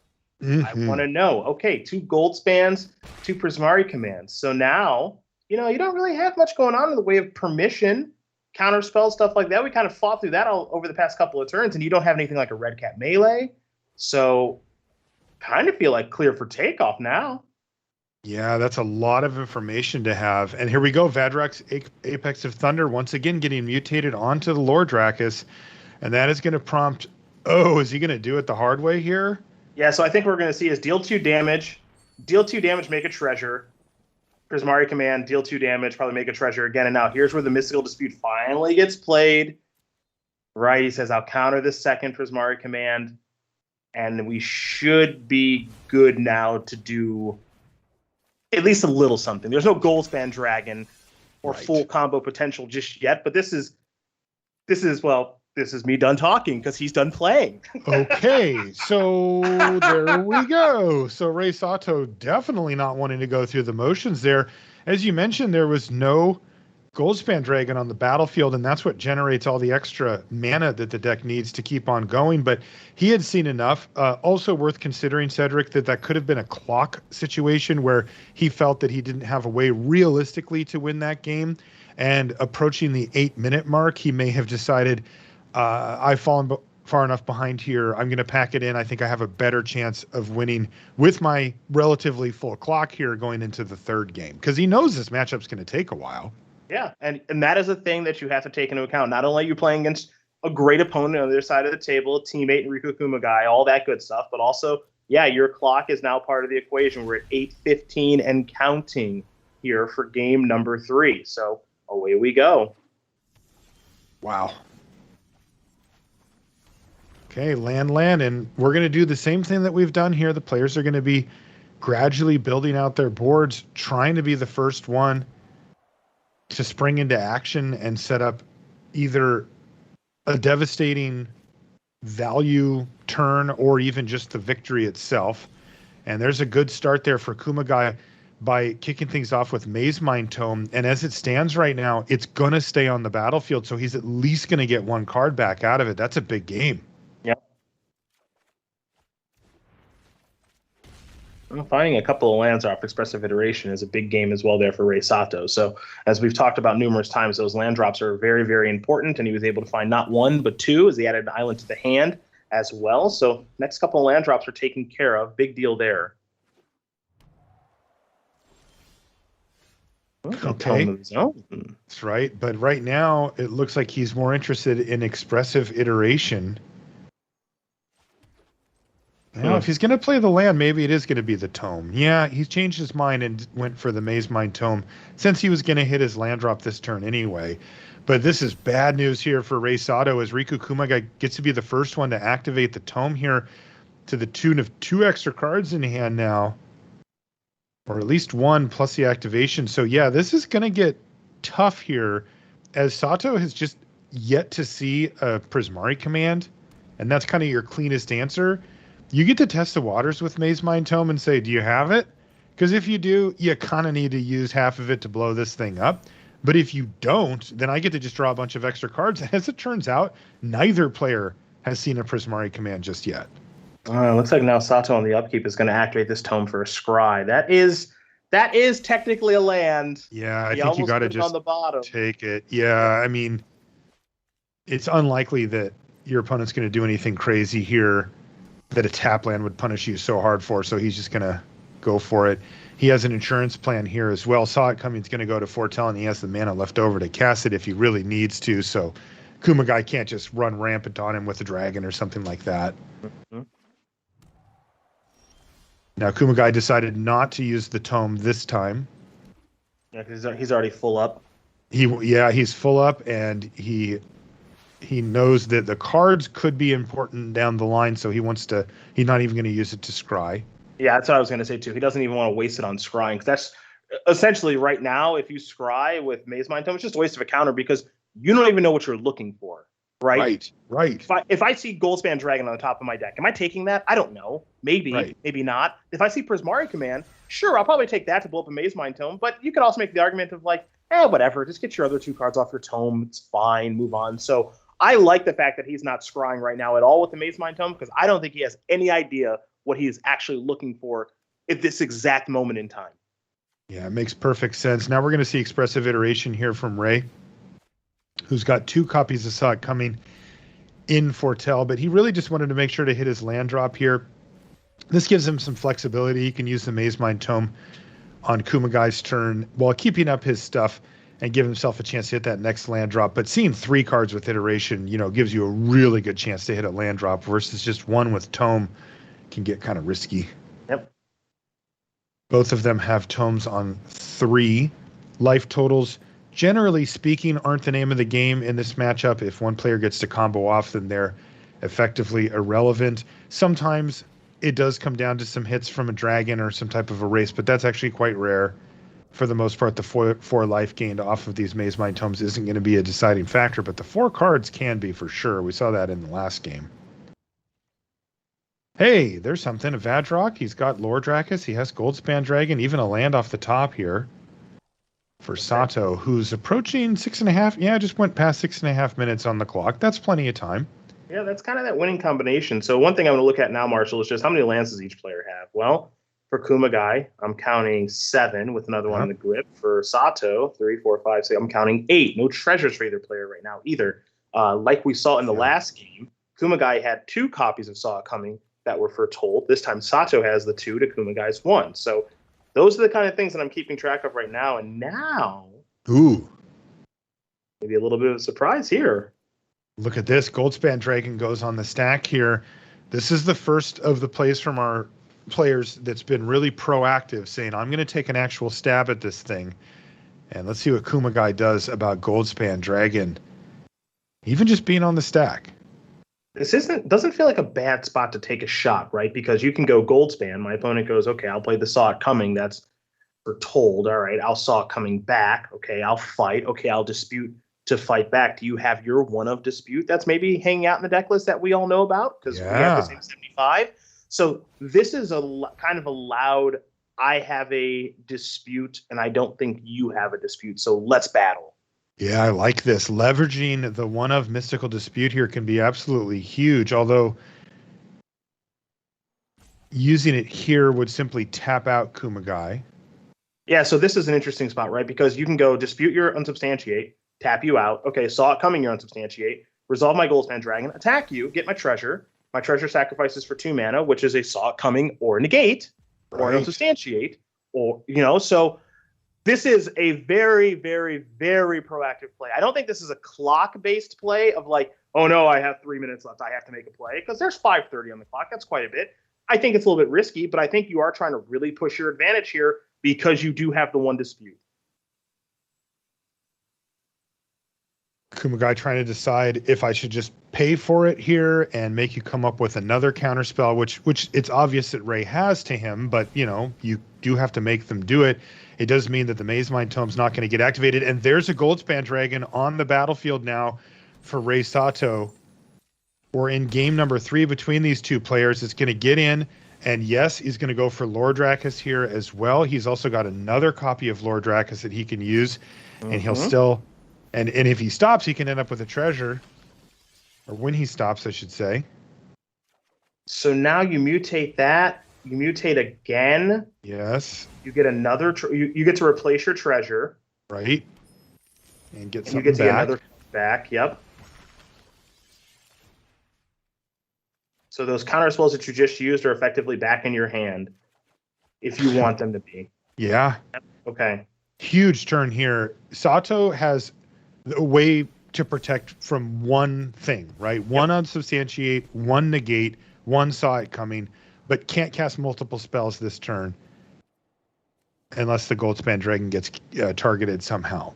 I want to know. Okay, 2 gold spans, 2 Prismari commands. So now, you don't really have much going on in the way of permission, counterspell, stuff like that. We kind of fought through that all over the past couple of turns, and you don't have anything like a red cat melee. So kind of feel like clear for takeoff now. Yeah, that's a lot of information to have. And here we go. Vadrak's Apex of Thunder once again getting mutated onto the Lord Drakus. And that is going to prompt, is he going to do it the hard way here? Yeah, so I think we're going to see is deal 2 damage, make a treasure. Prismari command, deal 2 damage, probably make a treasure again. And now here's where the Mystical Dispute finally gets played. Right, he says, I'll counter this second Prismari command. And we should be good now to do at least a little something. There's no Goldspan Dragon or full combo potential just yet, but this is me done talking because he's done playing. Okay, so there we go. So Rei Sato definitely not wanting to go through the motions there. As you mentioned, there was no Goldspan Dragon on the battlefield, and that's what generates all the extra mana that the deck needs to keep on going. But he had seen enough. Also worth considering, Cedric, that could have been a clock situation where he felt that he didn't have a way realistically to win that game. And approaching the 8-minute mark, he may have decided, I've fallen far enough behind here. I'm going to pack it in. I think I have a better chance of winning with my relatively full clock here going into the third game because he knows this matchup's going to take a while. Yeah, and that is a thing that you have to take into account. Not only are you playing against a great opponent on the other side of the table, a teammate in Riku Kuma Guy, all that good stuff, but also, your clock is now part of the equation. We're at 8:15 and counting here for game number 3. So away we go. Wow. Okay, land, and we're going to do the same thing that we've done here. The players are going to be gradually building out their boards, trying to be the first one to spring into action and set up either a devastating value turn or even just the victory itself. And there's a good start there for Kumagai by kicking things off with Maze Mind Tome. And as it stands right now, it's going to stay on the battlefield, so he's at least going to get 1 card back out of it. That's a big game. Finding a couple of lands off Expressive Iteration is a big game as well there for Rei Sato. So as we've talked about numerous times, those land drops are very, very important, and he was able to find not 1 but 2 as he added an island to the hand as well. So next couple of land drops are taken care of. Big deal there. Okay, that's right. But right now, it looks like he's more interested in Expressive Iteration. Now, if he's going to play the land, maybe it is going to be the Tome. Yeah, he's changed his mind and went for the Maze Mind Tome since he was going to hit his land drop this turn anyway. But this is bad news here for Rei Sato as Riku Kumagai gets to be the first one to activate the Tome here to the tune of 2 extra cards in hand now. Or at least 1 plus the activation. So yeah, this is going to get tough here as Sato has just yet to see a Prismari command. And that's kind of your cleanest answer. You get to test the waters with Maze Mind Tome and say, do you have it? Because if you do, you kind of need to use half of it to blow this thing up. But if you don't, then I get to just draw a bunch of extra cards. And as it turns out, neither player has seen a Prismari command just yet. Looks like now Sato on the upkeep is going to activate this tome for a scry. That is technically a land. Yeah, I He think you almost got to put it just on the bottom. take it. Yeah, I mean, it's unlikely that your opponent's going to do anything crazy here that a tap land would punish you so hard for, so he's just going to go for it. He has an insurance plan here as well. Saw it coming, he's going to go to foretell, and he has the mana left over to cast it if he really needs to, so Kumagai can't just run rampant on him with a dragon or something like that. Mm-hmm. Now, Kumagai decided not to use the tome this time. Yeah, because he's already full up. He's full up, and he knows that the cards could be important down the line, so he's not even going to use it to scry. Yeah, that's what I was going to say too. He doesn't even want to waste it on scrying, because that's essentially right now, if you scry with Maze Mind Tome, it's just a waste of a counter because you don't even know what you're looking for, right? Right. If I see Goldspan Dragon on the top of my deck, am I taking that? I don't know. Maybe, maybe not. If I see Prismari Command, sure, I'll probably take that to blow up a Maze Mind Tome, but you could also make the argument of like, whatever, just get your other 2 cards off your tome. It's fine, move on. So I like the fact that he's not scrying right now at all with the Maze Mind Tome, because I don't think he has any idea what he is actually looking for at this exact moment in time. Yeah, it makes perfect sense. Now we're going to see Expressive Iteration here from Rei, who's got 2 copies of Saw It coming in foretell, but he really just wanted to make sure to hit his land drop here. This gives him some flexibility. He can use the Maze Mind Tome on Kumagai's turn while keeping up his stuff and give himself a chance to hit that next land drop. But seeing 3 cards with Iteration, gives you a really good chance to hit a land drop versus just 1 with Tome can get kind of risky. Yep. Both of them have tomes on 3. Life totals, generally speaking, aren't the name of the game in this matchup. If one player gets to combo off, then they're effectively irrelevant. Sometimes it does come down to some hits from a dragon or some type of a race, but that's actually quite rare. For the most part, the 4 life gained off of these Maze Mind tomes isn't going to be a deciding factor, but the 4 cards can be for sure. We saw that in the last game. Hey, there's something. A Vadrock. He's got Lord Dracus. He has Goldspan Dragon, even a land off the top here for Sato, who's approaching 6.5. Yeah, just went past 6.5 minutes on the clock. That's plenty of time. Yeah, that's kind of that winning combination. So one thing I'm going to look at now, Marshall, is just how many lands does each player have? Well, for Kumagai, I'm counting 7 with another one in the grip. For Sato, 3, 4, 5, 6, I'm counting 8. No treasures for either player right now either. Like we saw in the last game, Kumagai had 2 copies of Saw It Coming that were foretold. This time Sato has the 2 to Kumagai's 1. So those are the kind of things that I'm keeping track of right now. And now, maybe a little bit of a surprise here. Look at this. Goldspan Dragon goes on the stack here. This is the first of the plays from our players that's been really proactive, saying, I'm going to take an actual stab at this thing. And let's see what Kumagai does about Goldspan Dragon. Even just being on the stack. This doesn't feel like a bad spot to take a shot, right? Because you can go Goldspan. My opponent goes, okay, I'll play the Saw It Coming. That's foretold. All right, I'll Saw It Coming back. Okay, I'll fight. Okay, I'll dispute to fight back. Do you have your 1 of dispute that's maybe hanging out in the deck list that we all know about? Because we have the same 75. So this is a kind of a loud, I have a dispute, and I don't think you have a dispute. So let's battle. Yeah, I like this. Leveraging the 1 of Mystical Dispute here can be absolutely huge, although using it here would simply tap out Kumagai. Yeah, so this is an interesting spot, right? Because you can go dispute your unsubstantiate, tap you out. Okay, Saw It Coming, your unsubstantiate. Resolve my Goldspan Dragon, attack you, get my treasure. My treasure sacrifices for 2 mana, which is a Saw It Coming or negate, or an unsubstantiate, or, so this is a very, very, very proactive play. I don't think this is a clock-based play of like, oh no, I have 3 minutes left, I have to make a play, because there's 5:30 on the clock. That's quite a bit. I think it's a little bit risky, but I think you are trying to really push your advantage here because you do have the 1 dispute. Kumagai trying to decide if I should just pay for it here and make you come up with another counterspell, which it's obvious that Rei has to him, but you do have to make them do it. It does mean that the Maze Mind Tome's not going to get activated, and there's a Goldspan Dragon on the battlefield now for Rei Sato. We're in game number 3 between these 2 players. It's going to get in, and yes, he's going to go for Lord Dracus here as well. He's also got another copy of Lord Dracus that he can use, and he'll still... And if he stops, he can end up with a treasure. Or when he stops, I should say. So now you mutate that. You mutate again. Yes. You get another. You get to replace your treasure. Right. And get And something you get to back. get another back. Yep. So those counter spells that you just used are effectively back in your hand, if you want them to be. Yeah. Okay. Huge turn here. Sato has a way to protect from one thing, right? One unsubstantiate, one negate, one saw it coming, but can't cast multiple spells this turn unless the Goldspan Dragon gets targeted somehow.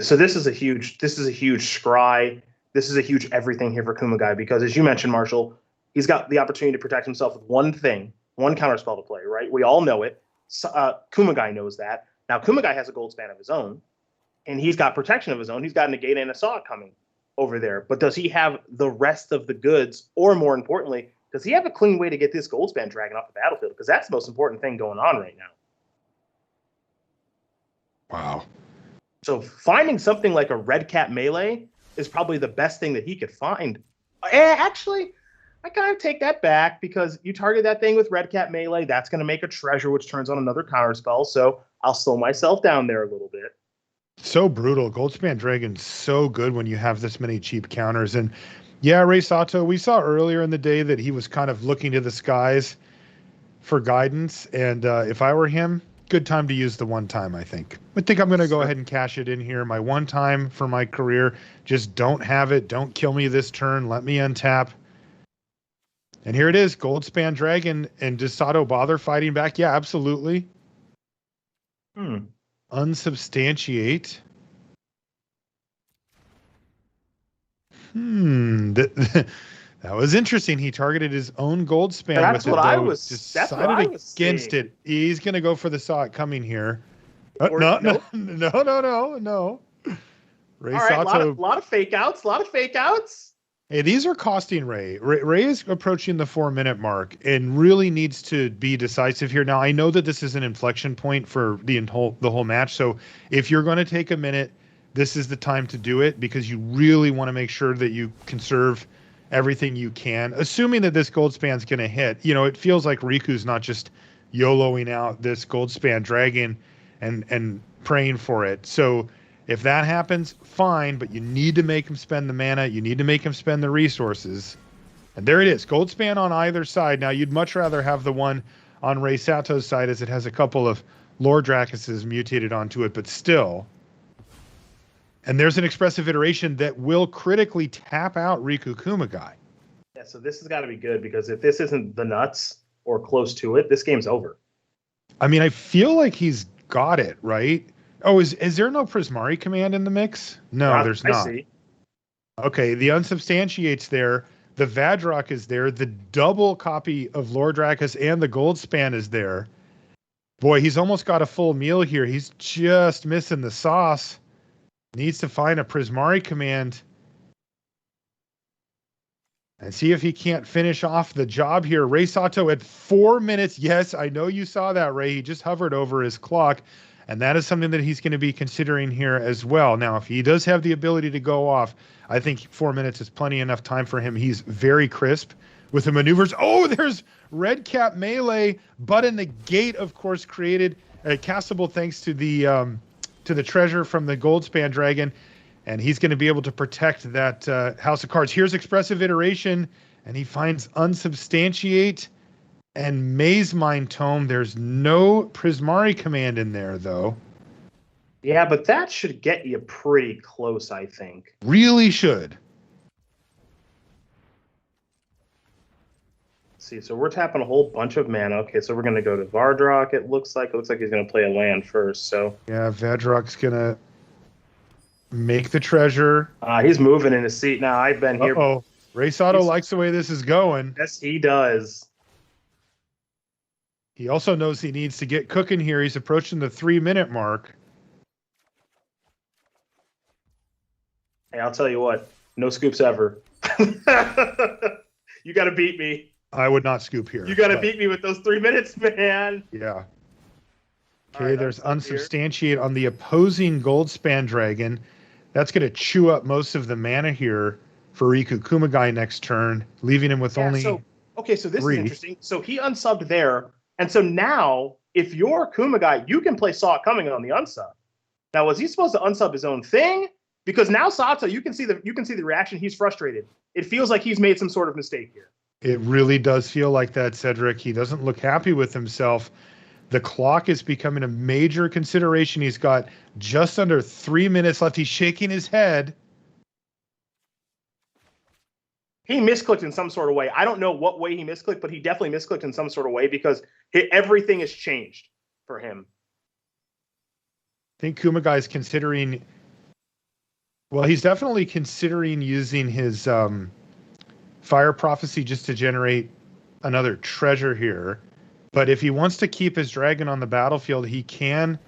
So this is a huge scry. This is a huge everything here for Kumagai because, as you mentioned, Marshall, he's got the opportunity to protect himself with one thing, one counterspell to play, right? We all know it. Kumagai knows that. Now, Kumagai has a Goldspan of his own, and he's got protection of his own. He's got negate and a saw coming over there. But does he have the rest of the goods, or more importantly, does he have a clean way to get this Goldspan Dragon off the battlefield? Because that's the most important thing going on right now. Wow. So finding something like a red cap melee is probably the best thing that he could find. Actually, I kind of take that back because you target that thing with red cap melee, that's going to make a treasure, which turns on another counter spell. So I'll slow myself down there a little bit. So brutal. Goldspan Dragon's so good when you have this many cheap counters. And yeah, Rei Sato, we saw earlier in the day that he was kind of looking to the skies for guidance. And if I were him, good time to use the one time, I think. I think I'm going to go ahead and cash it in here. My one time for my career. Just don't have it. Don't kill me this turn. Let me untap. And here it is, Goldspan Dragon. And does Sato bother fighting back? Yeah, absolutely. Unsubstantiate. That was interesting. He targeted his own Goldspan. That's with what it, I though. was. Decided That's what I was against seeing. it. He's going to go for the saw it coming here. Or- No. Rei All right, Sato. a lot of fake outs. Hey, these are costing Rei. Rei is approaching the 4-minute mark and really needs to be decisive here. Now, I know that this is an inflection point for the whole match. So if you're going to take a minute, this is the time to do it because you really want to make sure that you conserve everything you can, assuming that this Goldspan's going to hit. You know, it feels like Riku's not just YOLOing out this Goldspan Dragon and praying for it. So if that happens, fine, but you need to make him spend the mana. You need to make him spend the resources. And there it is, Goldspan on either side. Now, you'd much rather have the one on Rei Sato's side as it has a couple of Lord Dracuses mutated onto it, but still. And there's an expressive iteration that will critically tap out Riku Kumagai. Yeah, so this has got to be good because if this isn't the nuts or close to it, this game's over. I mean, I feel like he's got it, right? Oh, is there no Prismari command in the mix? No, there's not. I see. Okay, the unsubstantiate's there. The Vadrock is there. The double copy of Lord Dracus and the Goldspan is there. Boy, he's almost got a full meal here. He's just missing the sauce. Needs to find a Prismari command and see if he can't finish off the job here. Rei Sato at 4 minutes. Yes, I know you saw that, Ray. He just hovered over his clock. And that is something that he's going to be considering here as well. Now, if he does have the ability to go off, I think 4 minutes is plenty enough time for him. He's very crisp with the maneuvers. Oh, there's red cap melee, but in the gate, of course, created castable thanks to the treasure from the Goldspan Dragon. And he's going to be able to protect that house of cards. Here's expressive iteration, and he finds unsubstantiate and Maze Mind Tome. There's no Prismari command in there, though. Yeah, but that should get you pretty close, I think. Really should. See, so we're tapping a whole bunch of mana. Okay, so we're going to go to Vardrock. It looks like he's going to play a land first. So yeah, Vadrock's going to make the treasure. He's moving in his seat now. I've been here. Uh-oh. Rei Sato likes the way this is going. Yes, he does. He also knows he needs to get cooking here. He's approaching the 3-minute mark. Hey, I'll tell you what. No scoops ever. You got to beat me. I would not scoop here. You got to beat me with those 3 minutes, man. Yeah. Okay, Right, there's unsubstantiate on the opposing Goldspan Dragon. That's going to chew up most of the mana here for Riku Kumagai next turn, leaving him with only... Okay, so this 3. is interesting. So he unsubbed there, and so now if you're Kumagai, you can play Saw It Coming on the unsub. Now, was he supposed to unsub his own thing? Because now Sato, you can see the reaction. He's frustrated. It feels like he's made some sort of mistake here. It really does feel like that, Cedric. He doesn't look happy with himself. The clock is becoming a major consideration. He's got just under 3 minutes left. He's shaking his head. He misclicked in some sort of way. I don't know what way he misclicked, but he definitely misclicked in some sort of way because everything has changed for him. I think Kumagai is considering. Well, he's definitely considering using his Fire Prophecy just to generate another treasure here. But if he wants to keep his dragon on the battlefield, he can.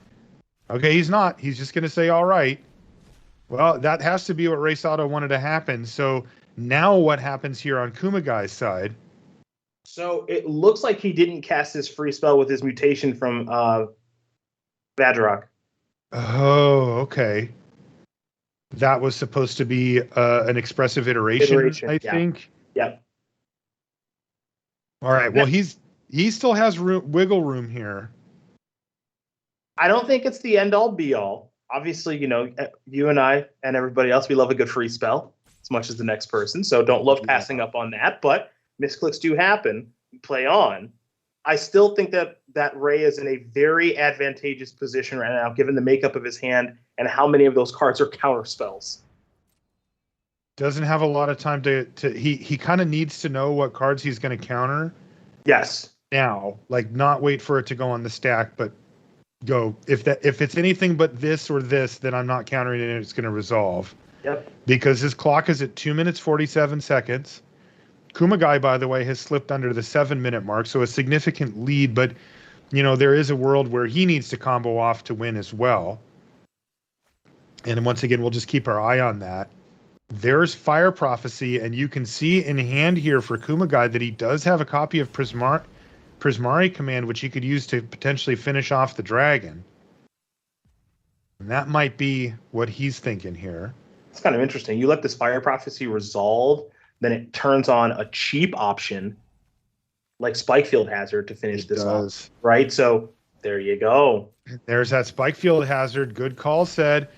Okay, he's not. He's just going to say, all right. Well, that has to be what Rei Sato wanted to happen. So now what happens here on Kumagai's side? So it looks like he didn't cast his free spell with his mutation from Vadrak. Oh, okay. That was supposed to be an expressive iteration, I think. Yep. All right. Well, he still has wiggle room here. I don't think it's the end all be all. Obviously, you and I and everybody else, we love a good free spell as much as the next person. So don't love passing up on that. But misclicks do happen. Play on. I still think that Rei is in a very advantageous position right now, given the makeup of his hand and how many of those cards are counter spells. Doesn't have a lot of time to he kind of needs to know what cards he's going to counter. Yes. Now, like not wait for it to go on the stack, but go if it's anything but this or this, then I'm not countering it and it's going to resolve. Yep. Because his clock is at 2 minutes 47 seconds. Kumagai, by the way, has slipped under the 7-minute mark, so a significant lead, but there is a world where he needs to combo off to win as well. And once again, we'll just keep our eye on that. There's Fire Prophecy, and you can see in hand here for Kumagai that he does have a copy of Prismari Command, which he could use to potentially finish off the dragon. And that might be what he's thinking here. It's kind of interesting. You let this Fire Prophecy resolve, then it turns on a cheap option like Spikefield Hazard to finish this off. Right? So there you go. There's that Spikefield Hazard. Good call said.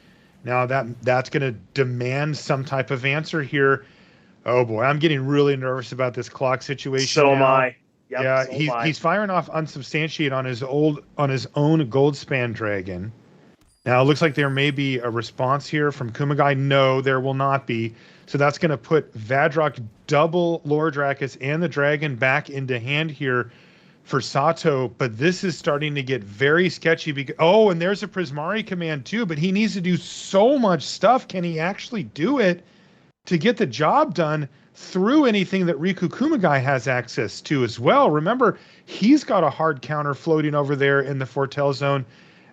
Now that's going to demand some type of answer here. Oh boy, I'm getting really nervous about this clock situation. So am I. Yep, yeah, so he's firing off unsubstantiate on his own Goldspan dragon. Now it looks like there may be a response here from Kumagai. No, there will not be. So that's going to put Vadrak double Lordrakis and the dragon back into hand here for Sato, but this is starting to get very sketchy because and there's a Prismari command too, but he needs to do so much stuff. Can he actually do it to get the job done through anything that Riku Kumagai has access to as well? Remember, he's got a hard counter floating over there in the Foretell zone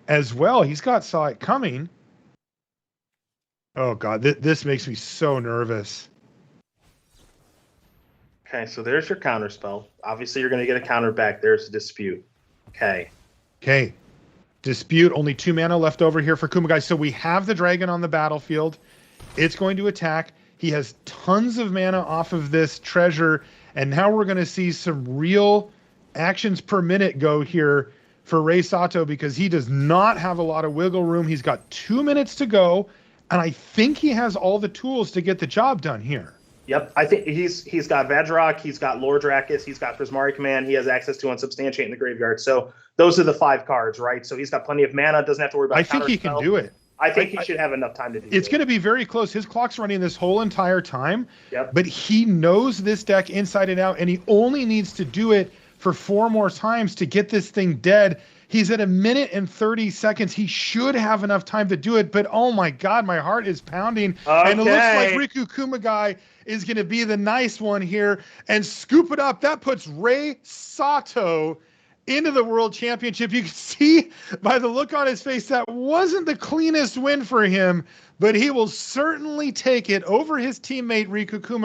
as well. He's got Saw It Coming. Oh god, this makes me so nervous. Okay, so there's your counter spell. Obviously, you're going to get a counter back. There's a dispute. Okay. Dispute. Only 2 mana left over here for Kumagai. So we have the dragon on the battlefield. It's going to attack. He has tons of mana off of this treasure. And now we're going to see some real actions per minute go here for Rei Sato because he does not have a lot of wiggle room. He's got 2 minutes to go. And I think he has all the tools to get the job done here. Yep, I think he's got Vadrak, he's got Lordrakis, he's got Prismari Command, he has access to Unsubstantiate in the graveyard. So those are the 5 cards, right? So he's got plenty of mana, doesn't have to worry about. I think he can do it. I think he should have enough time to do it. It's going to be very close. His clock's running this whole entire time. Yep. But he knows this deck inside and out, and he only needs to do it for 4 more times to get this thing dead. He's at 1 minute and 30 seconds. He should have enough time to do it, but oh my god, my heart is pounding. Okay. And it looks like Riku Kumagai is going to be the nice one here and scoop it up. That puts Rei Sato into the World Championship. You can see by the look on his face that wasn't the cleanest win for him, but he will certainly take it over his teammate Riku Kumagai.